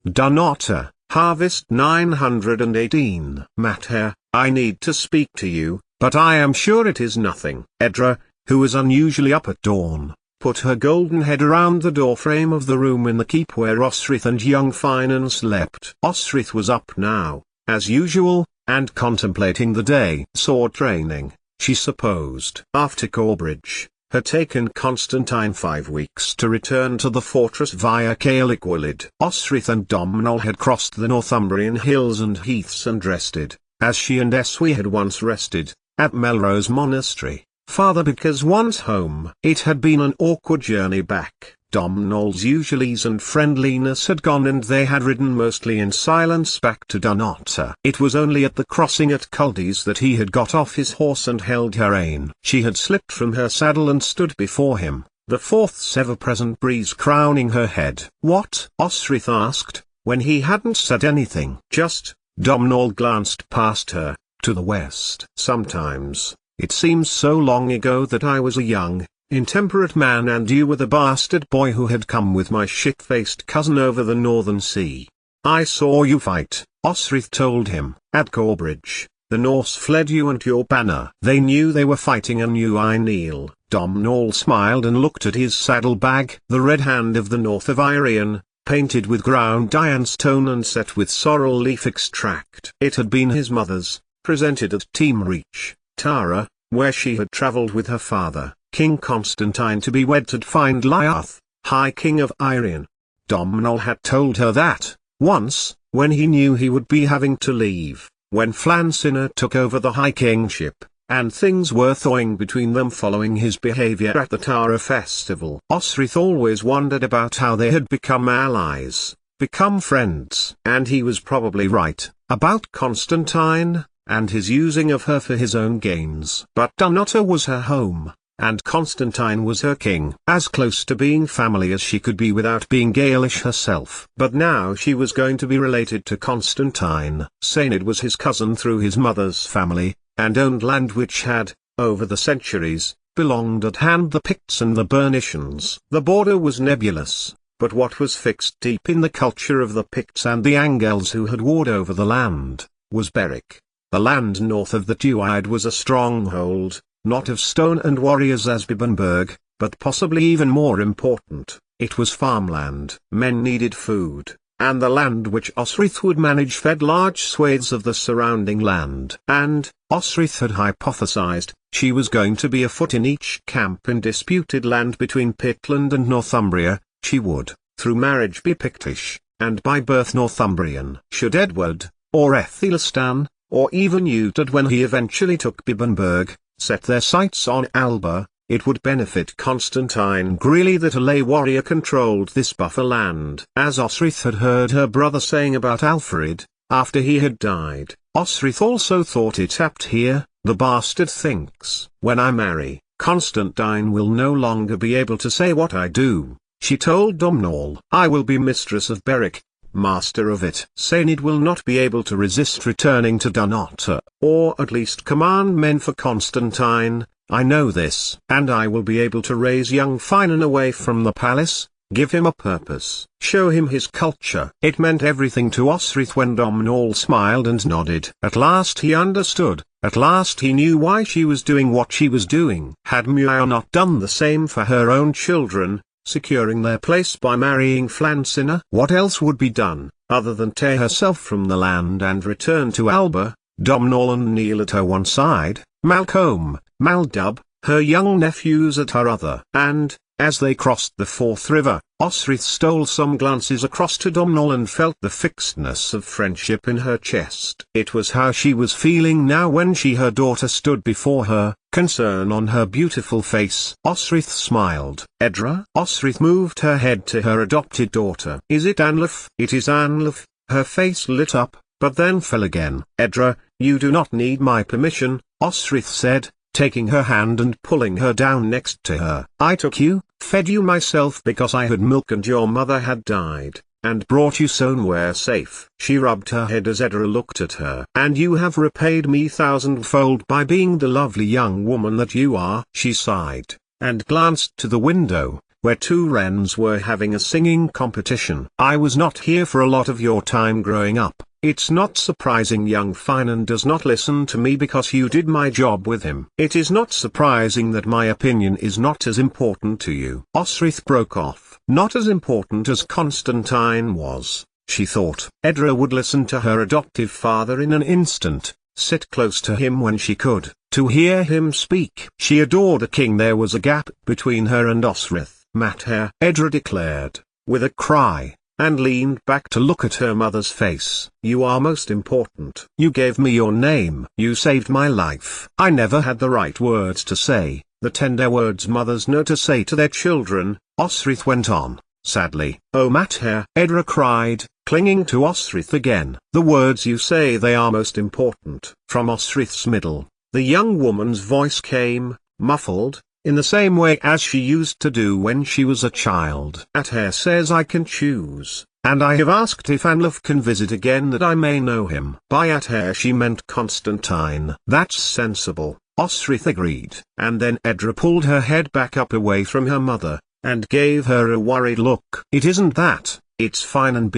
Donata, Harvest 918. Mater, I need to speak to you, but I am sure it is nothing. Edra, who was unusually up at dawn, put her golden head around the doorframe of the room in the keep where Osrith and young Finan slept. Osrith was up now, as usual, and contemplating the day. Sword training, she supposed. After Corbridge had taken Constantine 5 weeks to return to the fortress via Caeliquilid, Osrith and Domhnall had crossed the Northumbrian hills and heaths and rested, as she and Eswi had once rested, at Melrose Monastery, farther because once home. It had been an awkward journey back. Domhnall's usual ease and friendliness had gone and they had ridden mostly in silence back to Donata. It was only at the crossing at Culdis that he had got off his horse and held her rein. She had slipped from her saddle and stood before him, the fourth's ever-present breeze crowning her head. "What?" Osrith asked, when he hadn't said anything. "Just," Domhnall glanced past her, to the west. "Sometimes, it seems so long ago that I was a young, intemperate man and you were the bastard boy who had come with my shit-faced cousin over the northern sea. I saw you fight," Osrith told him. "At Corbridge, the Norse fled you and your banner. They knew they were fighting and knew I kneel." Domhnall smiled and looked at his saddlebag. The red hand of the north of Irian, painted with ground ironstone and set with sorrel leaf extract. It had been his mother's, presented at Team Reach, Tara, where she had travelled with her father, King Constantine, to be wed to find Lyath, High King of Irian. Domhnall had told her that, once, when he knew he would be having to leave, when Flansinna took over the High Kingship, and things were thawing between them following his behaviour at the Tara festival. Osrith always wondered about how they had become allies, become friends. And he was probably right, about Constantine, and his using of her for his own gains. But Donata was her home, and Constantine was her king. As close to being family as she could be without being Gaelish herself. But now she was going to be related to Constantine. Sainid was his cousin through his mother's family, and owned land which had, over the centuries, belonged at hand the Picts and the Bernicians. The border was nebulous, but what was fixed deep in the culture of the Picts and the Angles who had warred over the land, was Berwick. The land north of the Duide was a stronghold, not of stone and warriors as Bibbenberg, but possibly even more important, it was farmland. Men needed food, and the land which Osrith would manage fed large swathes of the surrounding land. And, Osrith had hypothesized, she was going to be afoot in each camp in disputed land between Pitland and Northumbria. She would, through marriage, be Pictish, and by birth Northumbrian. Should Edward, or Aethelstan, or even Eutod when he eventually took Bibbenberg, set their sights on Alba, it would benefit Constantine greatly that a lay warrior controlled this buffer land. As Osrith had heard her brother saying about Alfred, after he had died, Osrith also thought it apt here, the bastard thinks. "When I marry, Constantine will no longer be able to say what I do," she told Domhnall. "I will be mistress of Berwick, master of it. Sainid will not be able to resist returning to Donata, or at least command men for Constantine, I know this. And I will be able to raise young Finan away from the palace, give him a purpose, show him his culture." It meant everything to Osrith when Domhnall smiled and nodded. At last he understood, at last he knew why she was doing what she was doing. Had Muir not done the same for her own children, securing their place by marrying Flansinna? What else would be done, other than tear herself from the land and return to Alba? Domhnall and kneel at her one side, Malcolm, Maldub, her young nephews at her other. And, as they crossed the Forth River, Osrith stole some glances across to Domhnall and felt the fixedness of friendship in her chest. It was how she was feeling now when her daughter stood before her, concern on her beautiful face. Osrith smiled. "Edra?" Osrith moved her head to her adopted daughter. "Is it Anlaf?" "It is Anlaf." Her face lit up, but then fell again. "Edra, you do not need my permission," Osrith said, taking her hand and pulling her down next to her. "I took you, fed you myself because I had milk and your mother had died, and brought you somewhere safe." She rubbed her head as Edra looked at her. "And you have repaid me thousandfold by being the lovely young woman that you are." She sighed, and glanced to the window, where two wrens were having a singing competition. I was not here for a lot of your time growing up. It's not surprising young Finan does not listen to me because you did my job with him. It is not surprising that my opinion is not as important to you. Osrith broke off. Not as important as Constantine was, she thought. Edra would listen to her adoptive father in an instant, sit close to him when she could, to hear him speak. She adored a king. There was a gap between her and Osrith. Mater, Edra declared, with a cry, and leaned back to look at her mother's face. You are most important. You gave me your name. You saved my life. I never had the right words to say, the tender words mothers know to say to their children, Osrith went on, sadly. Oh Mater, Edra cried, clinging to Osrith again. The words you say, they are most important. From Osrith's middle, the young woman's voice came, muffled, in the same way as she used to do when she was a child. Ather says I can choose, and I have asked if Anlaf can visit again that I may know him. By Ather she meant Constantine. That's sensible, Osrith agreed. And then Edra pulled her head back up away from her mother, and gave her a worried look. It isn't that, it's Finan.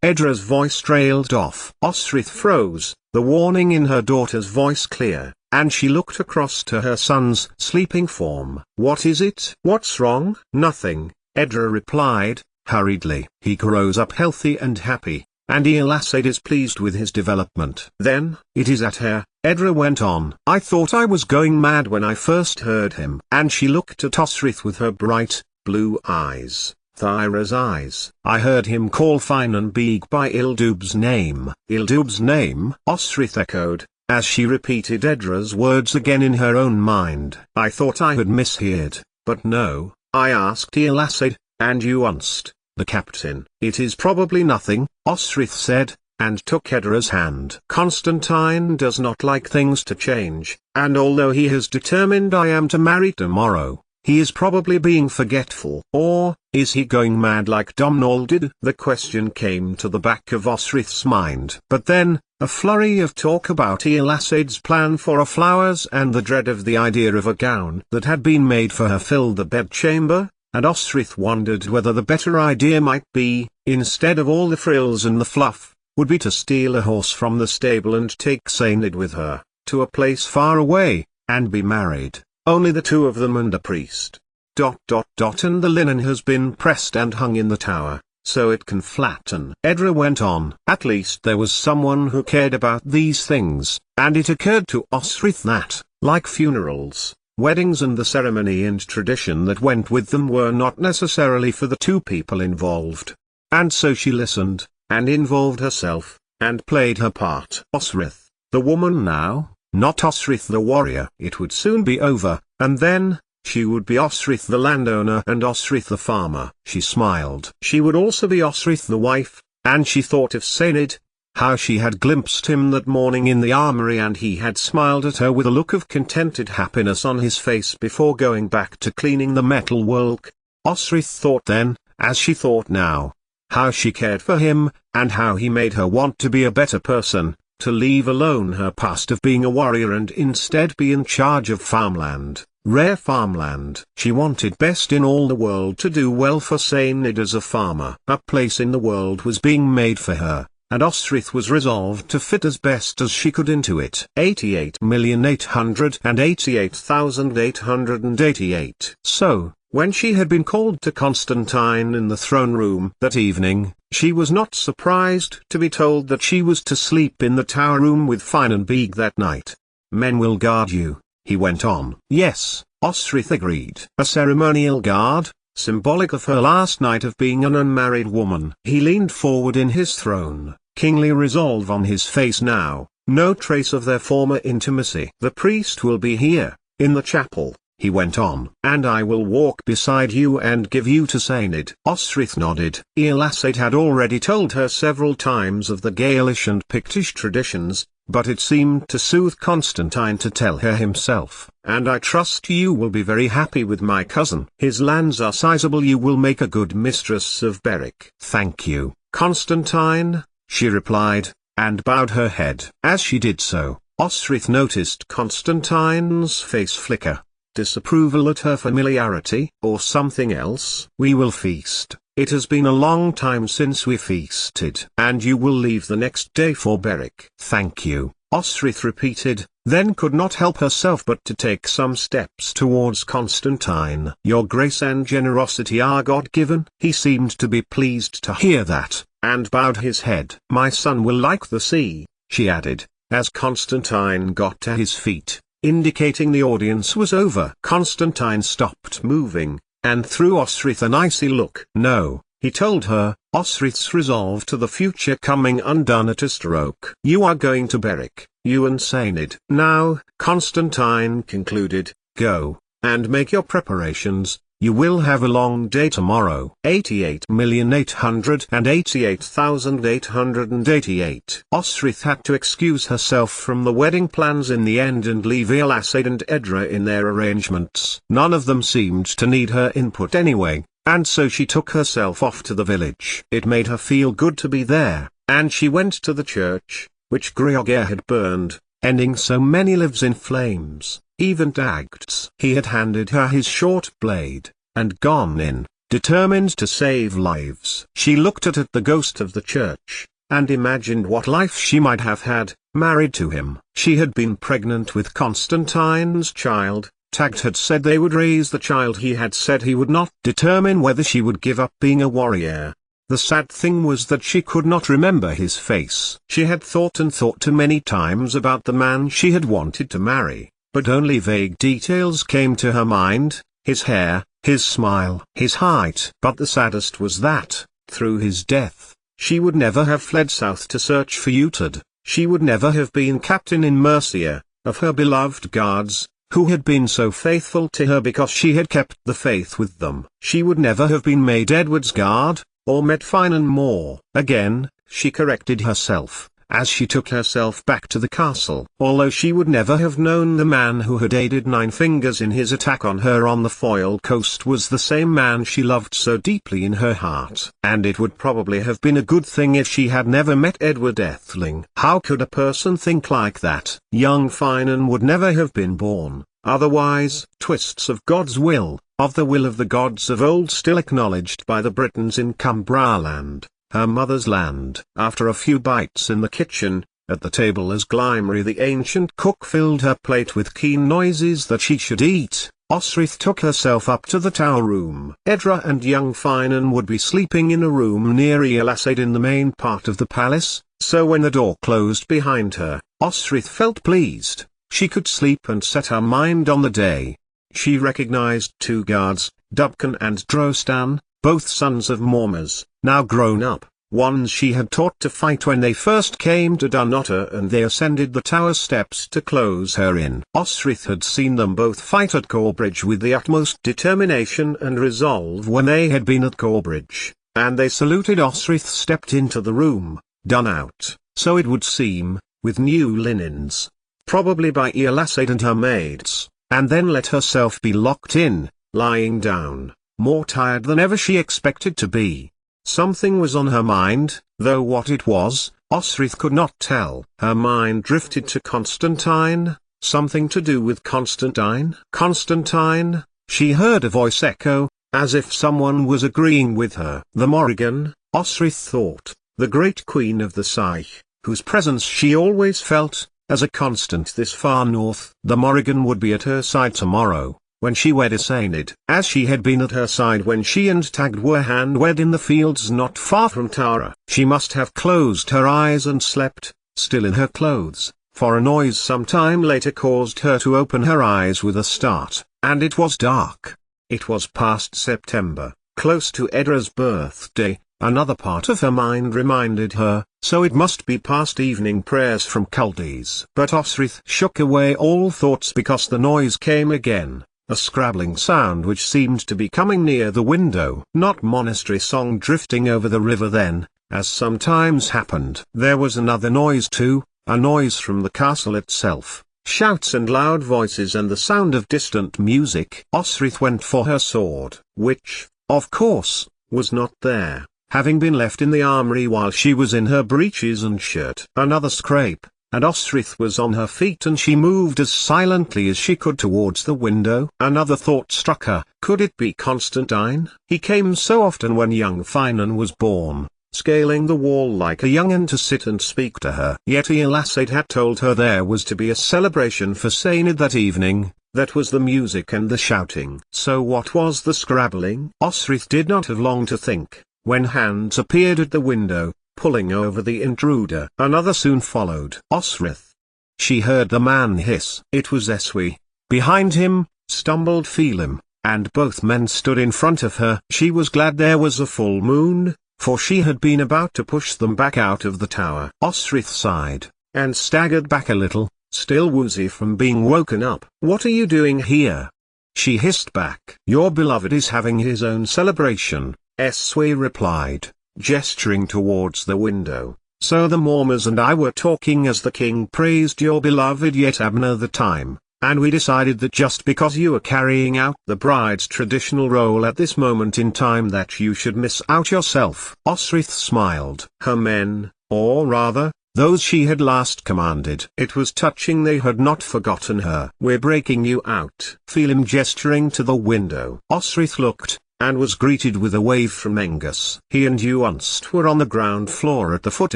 Edra's voice trailed off. Osrith froze, the warning in her daughter's voice clear, and she looked across to her son's sleeping form. What is it? What's wrong? Nothing, Edra replied, hurriedly. He grows up healthy and happy, and Elasade is pleased with his development. Then, it is Ather, Edra went on. I thought I was going mad when I first heard him. And she looked at Osrith with her bright, blue eyes, Thyra's eyes. I heard him call Finan by Ildub's name. Ildub's name? Osrith echoed, as she repeated Edra's words again in her own mind. I thought I had misheard, but no, I asked Elasade, and you answered, the captain. It is probably nothing, Osrith said, and took Edra's hand. Constantine does not like things to change, and although he has determined I am to marry tomorrow, he is probably being forgetful. Or, is he going mad like Domhnall did? The question came to the back of Osrith's mind. But then, a flurry of talk about Elasade's plan for her flowers and the dread of the idea of a gown that had been made for her filled the bedchamber, and Osrith wondered whether the better idea might be, instead of all the frills and the fluff, would be to steal a horse from the stable and take Sainid with her, to a place far away, and be married. Only the two of them and a priest. And the linen has been pressed and hung in the tower, so it can flatten. Edra went on. At least there was someone who cared about these things, and it occurred to Osrith that, like funerals, weddings and the ceremony and tradition that went with them were not necessarily for the two people involved. And so she listened, and involved herself, and played her part. Osrith, the woman now, not Osrith the warrior. It would soon be over, and then, she would be Osrith the landowner and Osrith the farmer. She smiled. She would also be Osrith the wife, and she thought of Sainid, how she had glimpsed him that morning in the armory and he had smiled at her with a look of contented happiness on his face before going back to cleaning the metal work. Osrith thought then, as she thought now, how she cared for him, and how he made her want to be a better person, to leave alone her past of being a warrior and instead be in charge of farmland, rare farmland. She wanted best in all the world to do well for Sainid as a farmer. A place in the world was being made for her, and Osrith was resolved to fit as best as she could into it. 88,888,888. So, when she had been called to Constantine in the throne room that evening, she was not surprised to be told that she was to sleep in the tower room with Finan that night. Men will guard you, he went on. Yes, Osrith agreed. A ceremonial guard, symbolic of her last night of being an unmarried woman. He leaned forward in his throne, kingly resolve on his face now, no trace of their former intimacy. The priest will be here, in the chapel, he went on. And I will walk beside you and give you to Sainid. Osrith nodded. Elasade had already told her several times of the Gaelish and Pictish traditions, but it seemed to soothe Constantine to tell her himself. And I trust you will be very happy with my cousin. His lands are sizable. You will make a good mistress of Berwick. Thank you, Constantine, she replied, and bowed her head. As she did so, Osrith noticed Constantine's face flicker. disapproval at her familiarity, or something else? We will feast. It has been a long time since we feasted. And you will leave the next day for Berwick. Thank you, Osrith repeated, then could not help herself but to take some steps towards Constantine. Your grace and generosity are God-given. He seemed to be pleased to hear that, and bowed his head. My son will like the sea, she added, as Constantine got to his feet, indicating the audience was over. Constantine stopped moving, and threw Osrith an icy look. No, he told her, Osrith's resolve to the future coming undone at a stroke. You are going to Berwick, you insanid. Now, Constantine concluded, go, and make your preparations. You will have a long day tomorrow. 88,888,888. Osrith had to excuse herself from the wedding plans in the end and leave Elisade and Edra in their arrangements. None of them seemed to need her input anyway, and so she took herself off to the village. It made her feel good to be there, and she went to the church, which Gregor had burned, ending so many lives in flames. Even Dagds. He had handed her his short blade, and gone in, determined to save lives. She looked at the ghost of the church, and imagined what life she might have had, married to him. She had been pregnant with Constantine's child. Dagd had said they would raise the child. He had said he would not determine whether she would give up being a warrior. The sad thing was that she could not remember his face. She had thought and thought too many times about the man she had wanted to marry, but only vague details came to her mind, his hair, his smile, his height. But the saddest was that, through his death, she would never have fled south to search for Utad. She would never have been captain in Mercia, of her beloved guards, who had been so faithful to her because she had kept the faith with them. She would never have been made Edward's guard, or met Finan Moore. Again, she corrected herself, as she took herself back to the castle. Although she would never have known the man who had aided Nine Fingers in his attack on her on the Foyle coast was the same man she loved so deeply in her heart. And it would probably have been a good thing if she had never met Edward Atheling. How could a person think like that? Young Finan would never have been born, otherwise. Twists of God's will, of the will of the gods of old still acknowledged by the Britons in Cumbraland, her mother's land. After a few bites in the kitchen, at the table as Glimmery the ancient cook filled her plate with keen noises that she should eat, Osrith took herself up to the tower room. Edra and young Finan would be sleeping in a room near Elisade in the main part of the palace, so when the door closed behind her, Osrith felt pleased. She could sleep and set her mind on the day. She recognized two guards, Dubcan and Drostan, both sons of Mormers, now grown up, ones she had taught to fight when they first came to Dunnottar, and they ascended the tower steps to close her in. Osrith had seen them both fight at Corbridge with the utmost determination and resolve when they had been at Corbridge, and they saluted. Osrith stepped into the room, done out, so it would seem, with new linens, probably by Elisade and her maids, and then let herself be locked in, lying down, more tired than ever she expected to be. Something was on her mind, though what it was, Osrith could not tell. Her mind drifted to Constantine, something to do with Constantine. Constantine, she heard a voice echo, as if someone was agreeing with her. The Morrigan, Osrith thought, the great queen of the Saich, whose presence she always felt as a constant this far north. The Morrigan would be at her side tomorrow, when she wed Asanid, as she had been at her side when she and Dagd were hand-wed in the fields not far from Tara. She must have closed her eyes and slept, still in her clothes, for a noise some time later caused her to open her eyes with a start, and it was dark. It was past September, close to Edra's birthday. Another part of her mind reminded her, so it must be past evening prayers from Culdees. But Osrith shook away all thoughts because the noise came again, a scrabbling sound which seemed to be coming near the window. Not monastery song drifting over the river then, as sometimes happened. There was another noise too, a noise from the castle itself, shouts and loud voices and the sound of distant music. Osrith went for her sword, which, of course, was not there, having been left in the armory while she was in her breeches and shirt. Another scrape, and Osrith was on her feet and she moved as silently as she could towards the window. Another thought struck her. Could it be Constantine? He came so often when young Finan was born, scaling the wall like a young'un to sit and speak to her. Yet Elasade had told her there was to be a celebration for Sainid that evening. That was the music and the shouting. So what was the scrabbling? Osrith did not have long to think, when hands appeared at the window, pulling over the intruder. Another soon followed. Osrith. She heard the man hiss. It was Eswi. Behind him, stumbled Phelim, and both men stood in front of her. She was glad there was a full moon, for she had been about to push them back out of the tower. Osrith sighed, and staggered back a little, still woozy from being woken up. What are you doing here? She hissed back. Your beloved is having his own celebration, Eswi replied, gesturing towards the window. So the Mormers and I were talking as the king praised your beloved yet Abner the time, and we decided that just because you are carrying out the bride's traditional role at this moment in time that you should miss out yourself. Osrith smiled. Her men, or rather, those she had last commanded. It was touching they had not forgotten her. We're breaking you out. Phelim gesturing to the window. Osrith looked, and was greeted with a wave from Engus. He and Uunst were on the ground floor at the foot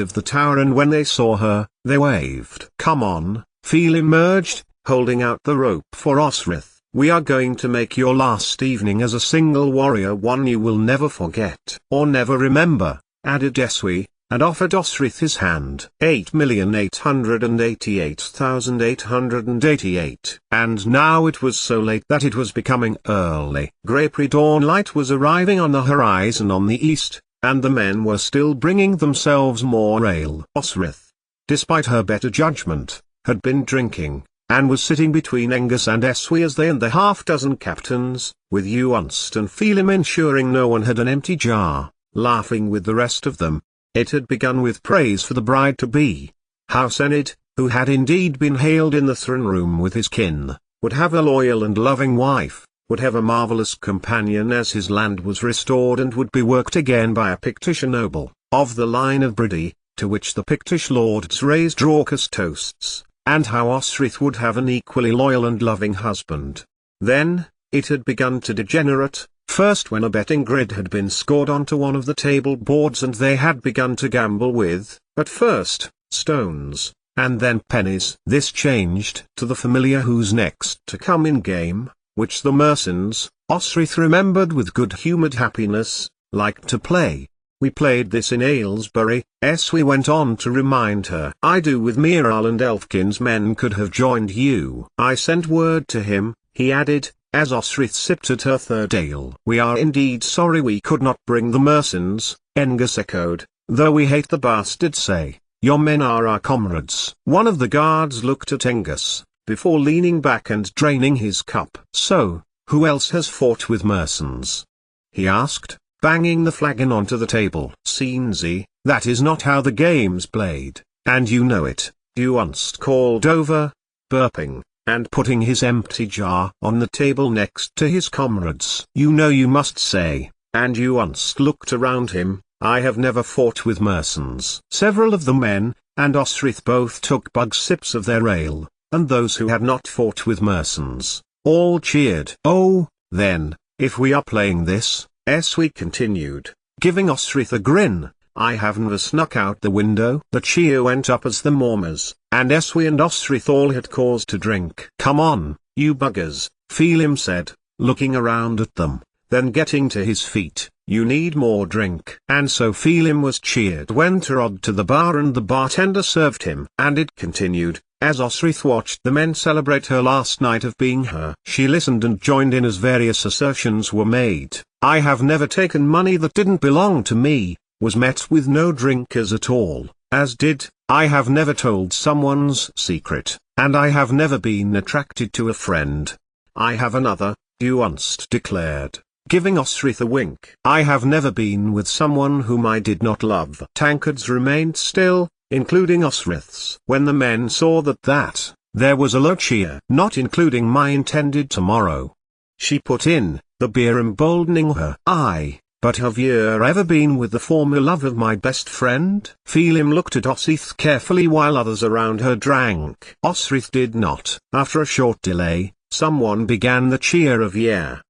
of the tower, and when they saw her, they waved. Come on, Phelim urged, holding out the rope for Osrith. We are going to make your last evening as a single warrior one you will never forget. Or never remember, added Eswi, and offered Osrith his hand. 8,888,888. And now it was so late that it was becoming early. Grey pre-dawn light was arriving on the horizon on the east, and the men were still bringing themselves more ale. Osrith, despite her better judgment, had been drinking, and was sitting between Engus and Eswi as they and the half-dozen captains, with Uunst and Phelim ensuring no one had an empty jar, laughing with the rest of them. It had begun with praise for the bride-to-be. How Sainid, who had indeed been hailed in the throne room with his kin, would have a loyal and loving wife, would have a marvelous companion as his land was restored and would be worked again by a Pictish noble, of the line of Bridi, to which the Pictish lords raised raucous toasts, and how Osrith would have an equally loyal and loving husband. Then, it had begun to degenerate. First when a betting grid had been scored onto one of the table boards and they had begun to gamble with, at first, stones, and then pennies. This changed to the familiar who's next to come in game, which the mercenaries, Osrith remembered with good-humoured happiness, liked to play. We played this in Aylesbury, Eswi went on to remind her. I do with Miral and Elfkin's men could have joined you. I sent word to him, he added, as Osrith sipped at her third ale. We are indeed sorry we could not bring the mercenaries, Engus echoed, though we hate the bastard say, your men are our comrades. One of the guards looked at Engus, before leaning back and draining his cup. So, who else has fought with mercenaries? He asked, banging the flagon onto the table. Seenzy, that is not how the game's played, and you know it, Uunst called over, burping, and putting his empty jar on the table next to his comrades. You know you must say, and Uunst looked around him, I have never fought with mercenaries. Several of the men, and Osrith both took bug sips of their ale, and those who had not fought with mercenaries, all cheered. Oh, then, if we are playing this, Eswi continued, giving Osrith a grin, I have never snuck out the window. The cheer went up as the Mormers, and Eswi and Osrith all had cause to drink. Come on, you buggers, Phelim said, looking around at them, then getting to his feet, you need more drink. And so Phelim was cheered. Went Tarod to the bar and the bartender served him. And it continued, as Osrith watched the men celebrate her last night of being her. She listened and joined in as various assertions were made. I have never taken money that didn't belong to me, was met with no drinkers at all, as did, I have never told someone's secret, and I have never been attracted to a friend. I have another, Uunst declared, giving Osrith a wink. I have never been with someone whom I did not love. Tankards remained still, including Osrith's. When the men saw that, there was a low cheer. Not including my intended tomorrow. She put in, the beer emboldening her. Aye, But have you ever been with the former love of my best friend? Phelim looked at Osrith carefully while others around her drank. Osrith did not. After a short delay, someone began the cheer of yeah,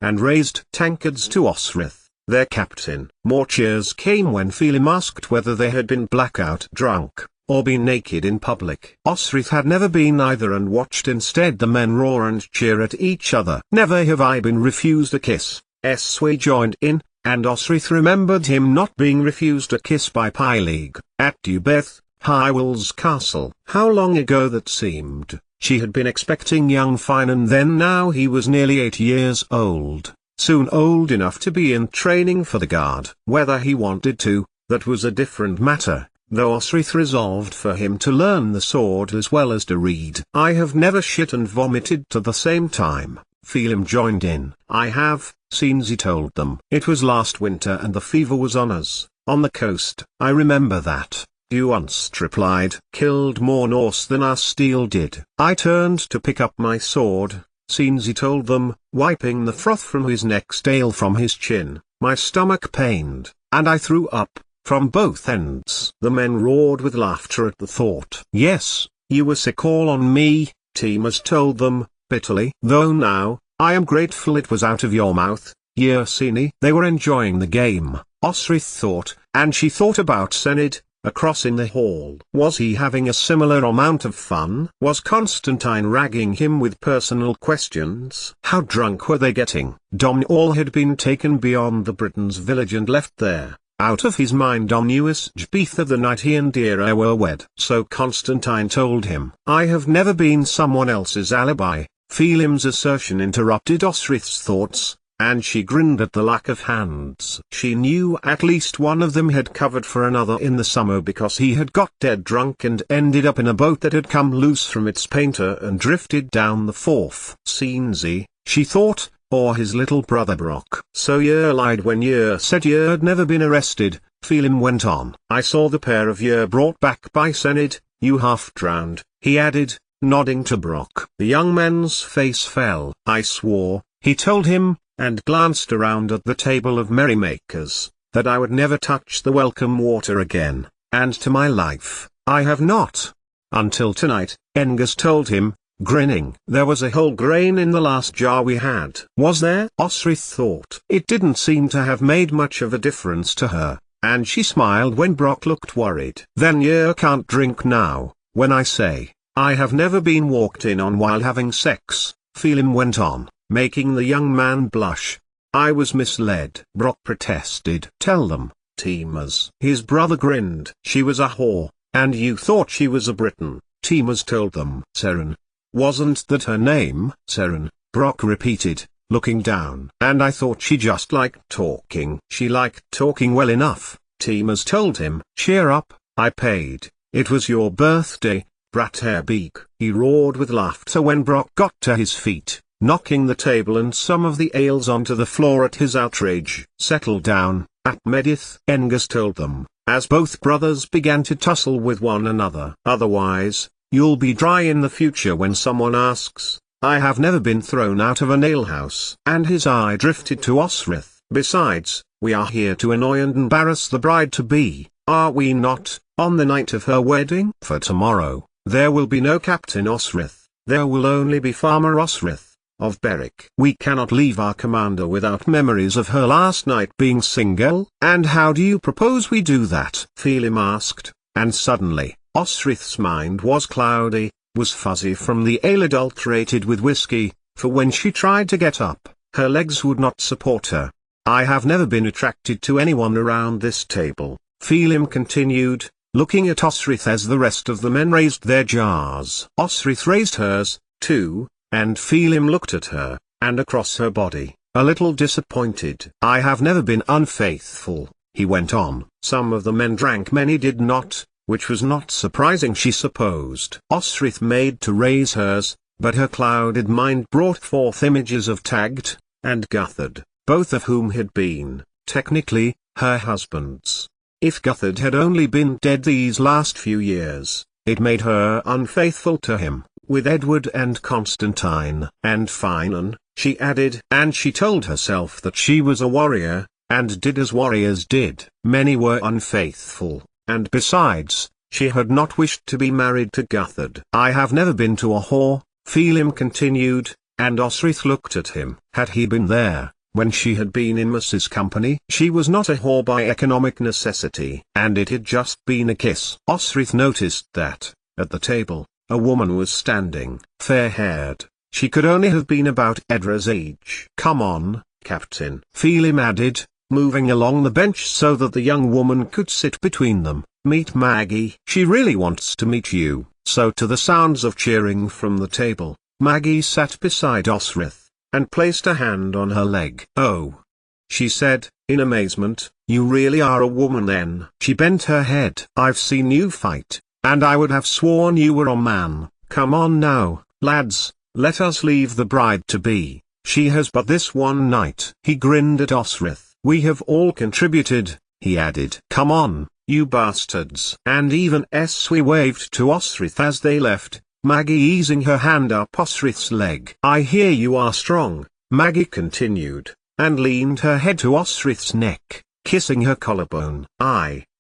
and raised tankards to Osrith, their captain. More cheers came when Phelim asked whether they had been blackout drunk, or been naked in public. Osrith had never been either and watched instead the men roar and cheer at each other. Never have I been refused a kiss. Eswe joined in, and Osrith remembered him not being refused a kiss by Pyleague, at Dubeth, Hywel's castle. How long ago that seemed. She had been expecting young Finan then. Now he was nearly 8 years old, soon old enough to be in training for the guard. Whether he wanted to, that was a different matter, though Osrith resolved for him to learn the sword as well as to read. I have never shit and vomited to the same time, Phelim joined in. I have, Sinzi told them. It was last winter and the fever was on us, on the coast. I remember that. Uunst replied. Killed more Norse than our steel did. I turned to pick up my sword, Sinzi told them, wiping the froth from his neck stale from his chin. My stomach pained, and I threw up, from both ends. The men roared with laughter at the thought. Yes, you were sick all on me, Timas told them, bitterly. Though now, I am grateful it was out of your mouth, Yersini. They were enjoying the game, Osrith thought, and she thought about Senid, across in the hall. Was he having a similar amount of fun? Was Constantine ragging him with personal questions? How drunk were they getting? Domnall had been taken beyond the Britons' village and left there, out of his mind on Uisjbetha the night he and Dira were wed. So Constantine told him. I have never been someone else's alibi. Phelim's assertion interrupted Osrith's thoughts, and she grinned at the lack of hands. She knew at least one of them had covered for another in the summer because he had got dead drunk and ended up in a boat that had come loose from its painter and drifted down the Forth. Sinzi, she thought, or his little brother Brock. So you lied when you said you'd never been arrested, Phelim went on. I saw the pair of you brought back by Senid, you half-drowned, he added, nodding to Brock. The young man's face fell. I swore, he told him, and glanced around at the table of merrymakers, that I would never touch the welcome water again, and to my life, I have not. Until tonight, Engus told him, grinning. There was a whole grain in the last jar we had. Was there? Osrith thought. It didn't seem to have made much of a difference to her, and she smiled when Brock looked worried. Then you can't drink now, when I say, I have never been walked in on while having sex, Phelim went on, making the young man blush. I was misled. Brock protested. Tell them, Timas. His brother grinned. She was a whore, and you thought she was a Briton, Timas told them. Seren. Wasn't that her name? Seren, Brock repeated, looking down. And I thought she just liked talking. She liked talking well enough, Timas told him. Cheer up, I paid. It was your birthday, Bratterbeak. He roared with laughter when Brock got to his feet, knocking the table and some of the ales onto the floor at his outrage. Settle down, Atmedith, Engus told them, as both brothers began to tussle with one another. Otherwise, you'll be dry in the future when someone asks. I have never been thrown out of an alehouse. And his eye drifted to Osrith. Besides, we are here to annoy and embarrass the bride-to-be, are we not, on the night of her wedding? For tomorrow, there will be no Captain Osrith, there will only be Farmer Osrith, of Berwick. We cannot leave our commander without memories of her last night being single. And how do you propose we do that? Phelim asked, and suddenly, Osrith's mind was cloudy, was fuzzy from the ale adulterated with whiskey, for when she tried to get up, her legs would not support her. I have never been attracted to anyone around this table, Phelim continued, looking at Osrith as the rest of the men raised their jars. Osrith raised hers, too, and Phelim looked at her, and across her body, a little disappointed. I have never been unfaithful, he went on. Some of the men drank, many did not, which was not surprising she supposed. Osrith made to raise hers, but her clouded mind brought forth images of Tagged, and Guthard, both of whom had been, technically, her husbands. If Guthard had only been dead these last few years, it made her unfaithful to him, with Edward and Constantine. And Finan, she added. And she told herself that she was a warrior, and did as warriors did. Many were unfaithful, and besides, she had not wished to be married to Guthard. I have never been to a whore, Phelim continued, and Osrith looked at him. Had he been there when she had been in Mrs. company? She was not a whore by economic necessity, and it had just been a kiss. Osrith noticed that, at the table, a woman was standing, fair-haired. She could only have been about Edra's age. "Come on, Captain," Phelim added, moving along the bench so that the young woman could sit between them. "Meet Maggie. She really wants to meet you." So to the sounds of cheering from the table, Maggie sat beside Osrith, and placed a hand on her leg. "Oh," she said, in amazement, "you really are a woman then?" She bent her head. "I've seen you fight, and I would have sworn you were a man. Come on now, lads, let us leave the bride-to-be. She has but this one night." He grinned at Osrith. "We have all contributed," he added. "Come on, you bastards." And even as we waved to Osrith as they left, Maggie easing her hand up Osrith's leg. "I hear you are strong," Maggie continued, and leaned her head to Osrith's neck, kissing her collarbone.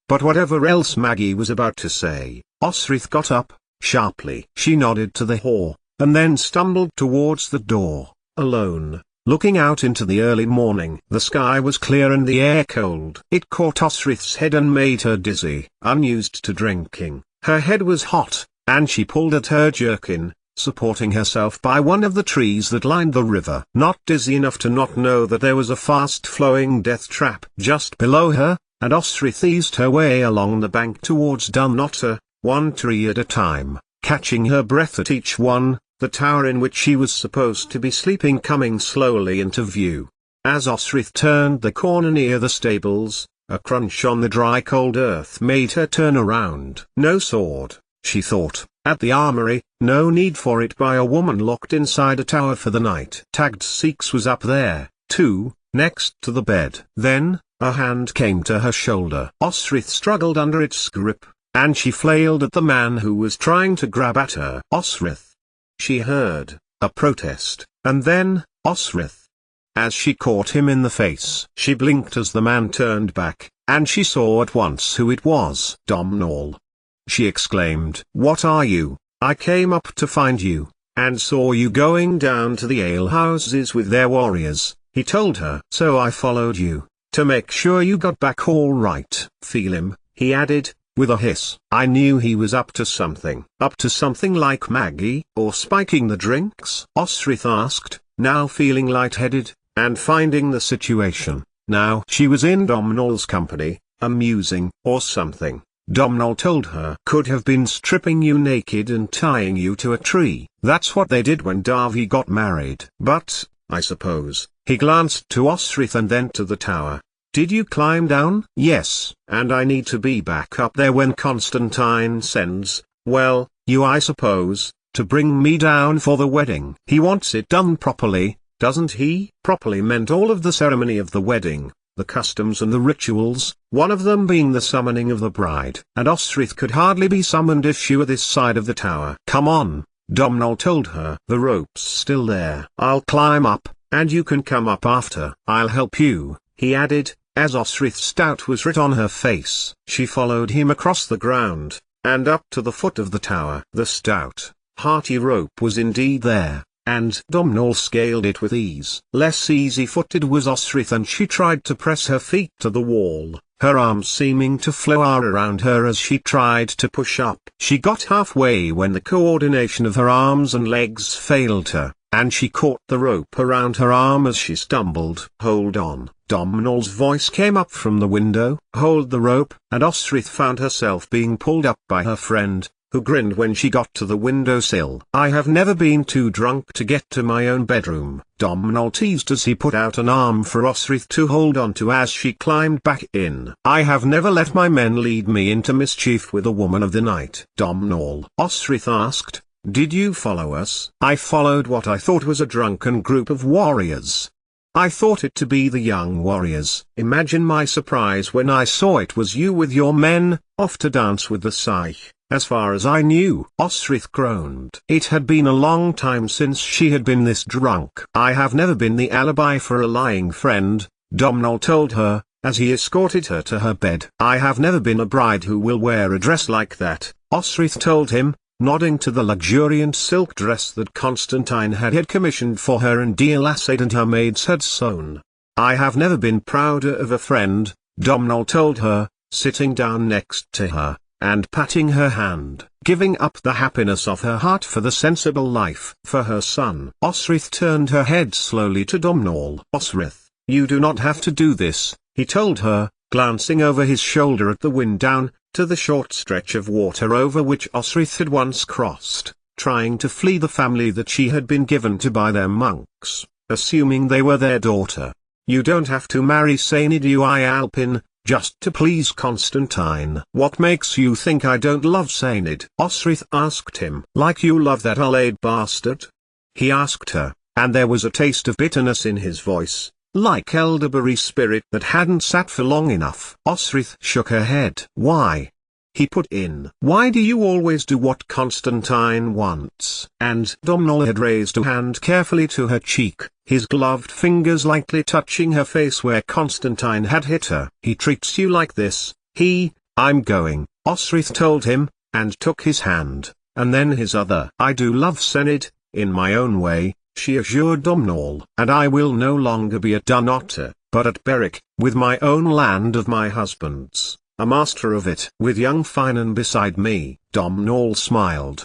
But whatever else Maggie was about to say, Osrith got up, sharply. She nodded to the whore, and then stumbled towards the door, alone, looking out into the early morning. The sky was clear and the air cold. It caught Osrith's head and made her dizzy. Unused to drinking, her head was hot, and she pulled at her jerkin, supporting herself by one of the trees that lined the river. Not dizzy enough to not know that there was a fast-flowing death trap just below her, and Osrith eased her way along the bank towards Dunotter, one tree at a time, catching her breath at each one, the tower in which she was supposed to be sleeping coming slowly into view. As Osrith turned the corner near the stables, a crunch on the dry cold earth made her turn around. No sword, she thought, at the armory, no need for it by a woman locked inside a tower for the night. Tagged Seeks was up there, too, next to the bed. Then, a hand came to her shoulder. Osrith struggled under its grip, and she flailed at the man who was trying to grab at her. "Osrith!" She heard a protest, and then, "Osrith!" As she caught him in the face. She blinked as the man turned back, and she saw at once who it was. "Domhnall!" she exclaimed. "What are you?" "I came up to find you, and saw you going down to the alehouses with their warriors," he told her. "So I followed you, to make sure you got back all right." "Phelim," he added, with a hiss. I knew he was up to something. Up to something like Maggie, or spiking the drinks? Osrith asked, now feeling lightheaded, and finding the situation, now she was in Domhnall's company, amusing, or something. Domhnall told her, could have been stripping you naked and tying you to a tree. That's what they did when Davy got married. But, I suppose, he glanced to Osrith and then to the tower. Did you climb down? Yes. And I need to be back up there when Constantine sends, well, you I suppose, to bring me down for the wedding. He wants it done properly, doesn't he? Properly meant all of the ceremony of the wedding, the customs and the rituals, one of them being the summoning of the bride. And Osrith could hardly be summoned if she were this side of the tower. Come on, Domhnall told her. The rope's still there. I'll climb up, and you can come up after. I'll help you, he added, as Osrith's doubt was writ on her face. She followed him across the ground, and up to the foot of the tower. The stout, hearty rope was indeed there, and Domhnall scaled it with ease. Less easy-footed was Osrith, and she tried to press her feet to the wall, her arms seeming to flow around her as she tried to push up. She got halfway when the coordination of her arms and legs failed her, and she caught the rope around her arm as she stumbled. Hold on. Domhnall's voice came up from the window. Hold the rope, and Osrith found herself being pulled up by her friend, who grinned when she got to the windowsill. I have never been too drunk to get to my own bedroom, Domhnall teased as he put out an arm for Osrith to hold on to as she climbed back in. I have never let my men lead me into mischief with a woman of the night. Domhnall, Osrith asked, did you follow us? I followed what I thought was a drunken group of warriors. I thought it to be the young warriors. Imagine my surprise when I saw it was you with your men, off to dance with the Scythe. As far as I knew, Osrith groaned. It had been a long time since she had been this drunk. I have never been the alibi for a lying friend, Domhnall told her, as he escorted her to her bed. "I have never been a bride who will wear a dress like that," Osric told him, nodding to the luxuriant silk dress that Constantine had commissioned for her and Delasade and her maids had sewn. "I have never been prouder of a friend," Domhnall told her, sitting down next to her, and patting her hand, giving up the happiness of her heart for the sensible life for her son. Osric turned her head slowly to Domhnall. "Osric, you do not have to do this," he told her, glancing over his shoulder at the wind down to the short stretch of water over which Osric had once crossed, trying to flee the family that she had been given to by their monks, assuming they were their daughter. "You don't have to marry Sainid Ui Alpin, just to please Constantine." "What makes you think I don't love Sainid?" Osric asked him. "Like you love that Alade bastard?" he asked her, and there was a taste of bitterness in his voice, like elderberry spirit that hadn't sat for long enough. Osric shook her head. "Why?" he put in. "Why do you always do what Constantine wants?" And Domhnall had raised a hand carefully to her cheek, his gloved fingers lightly touching her face where Constantine had hit her. "He treats you like this, I'm going," Osric told him, and took his hand, and then his other. "I do love Sainid, in my own way," she assured Domhnall. "And I will no longer be at Dunnottar, but at Berwick, with my own land of my husband's, a master of it." "With young Finan beside me," Domhnall smiled.